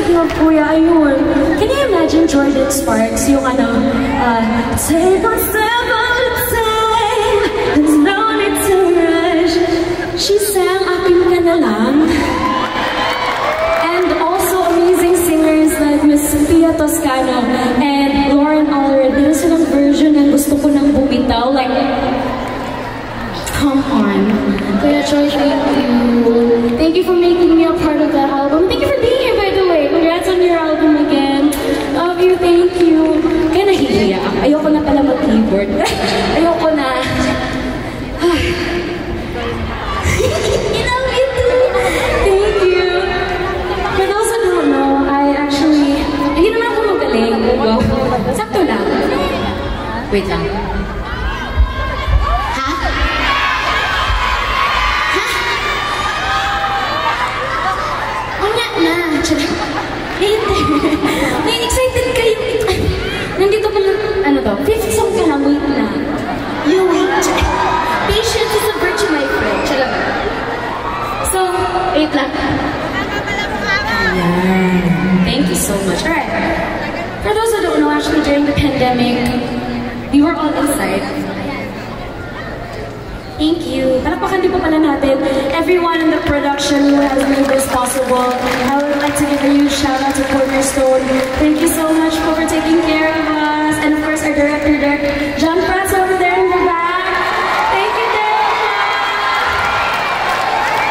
speaking of Kuya, ayun. Can you imagine Jordan Sparks, yung take one step at a time, there's no need to rush. She sang Akin Ka Na Lang. And also amazing singers like Miss Sophia Toscano and Lauren Allred. Meron silang version ng Gusto Ko Nang Bumitaw. Like, come on. Kuya Troy, thank you. Thank you for making me a part of that album. Thank you for being here, by the way. Congrats on your album again. Love you, thank you. Kaya nahihiya ako. Ayoko na pala mag-keyboard. Ayoko na. You love me too. Thank you. For those who don't know, I actually... Hindi naman ako magaling. Wow. Sakto lang. Wait lang. May excited kayo. Nandito pala, ano to? Fifth song ka lang, wait lang. You wait. Patience is a virtue, my friend. Charot. So, wait lang. Ayan. Thank you so much. Alright. For those who don't know, actually during the pandemic, we were all inside. Thank you. Palakpakan din po pala natin everyone in the production who has made this possible. I would like to give a huge shout out to Cornerstone. Thank you so much for taking care of us. And of course our director, John Prats over there in the back. Thank you, Derek.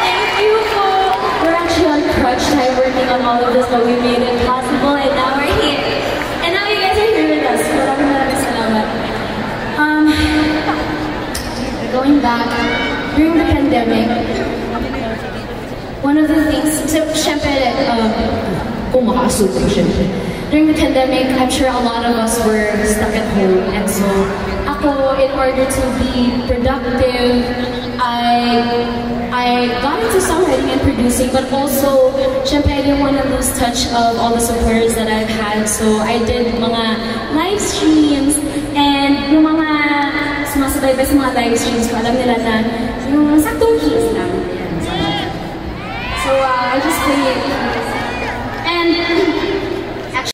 Thank you for... We're actually on crunch time working on all of this, but we made it possible and now we're here. And now you guys are here with us. Maraming salamat. Going back, during the pandemic, one of the things, so syempre, during the pandemic, I'm sure a lot of us were stuck at home, and so ako, in order to be productive, I got into songwriting and producing, but also, syempre, I didn't want to lose touch of all the supporters that I've had, so I did mga live streams, and yung mga sumasabay sa mga live streams ko, alam nila na yung saktong keys lang. So, I just played